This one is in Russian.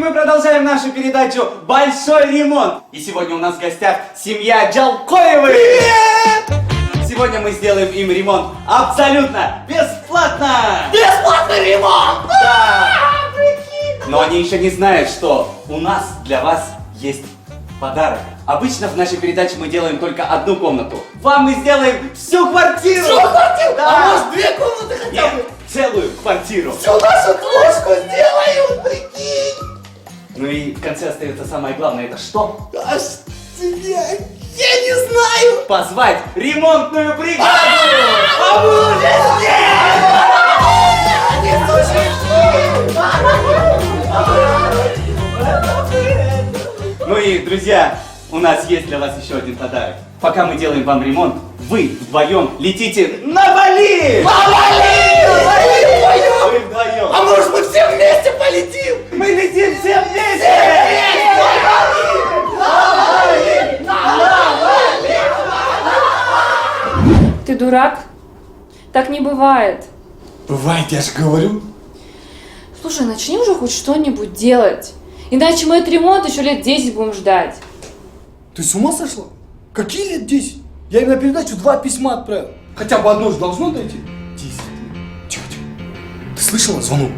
мы продолжаем нашу передачу «Большой ремонт». И сегодня у нас в гостях семья Джалкоевых. Привет! Сегодня мы сделаем им ремонт абсолютно бесплатно. Бесплатный ремонт! Да. Но они еще не знают, что у нас для вас есть подарок. Обычно в нашей передаче мы делаем только одну комнату. Вам мы сделаем всю квартиру. Всю квартиру? Да. А может 2 комнаты хотя Нет, бы? целую квартиру. Всю нашу крошку сделают, прикинь! Ну и в конце остается самое главное, это что? А что я не знаю! Позвать ремонтную бригаду! А мы уже Ну и, друзья, у нас есть для вас еще один подарок. Пока мы делаем вам ремонт, вы вдвоем летите на Бали! Вы вдвоем! А может мы все вместе полетим? Мы летим все вместе! Ты дурак? Так не бывает. Бывает, я же говорю. Слушай, начни уже хоть что-нибудь делать. Иначе мы этот ремонт еще лет 10 будем ждать. Ты с ума сошла? Какие лет 10? Я им на передачу 2 письма отправил. Хотя бы одно же должно дойти. 10. Тихо. Ты слышала звонок?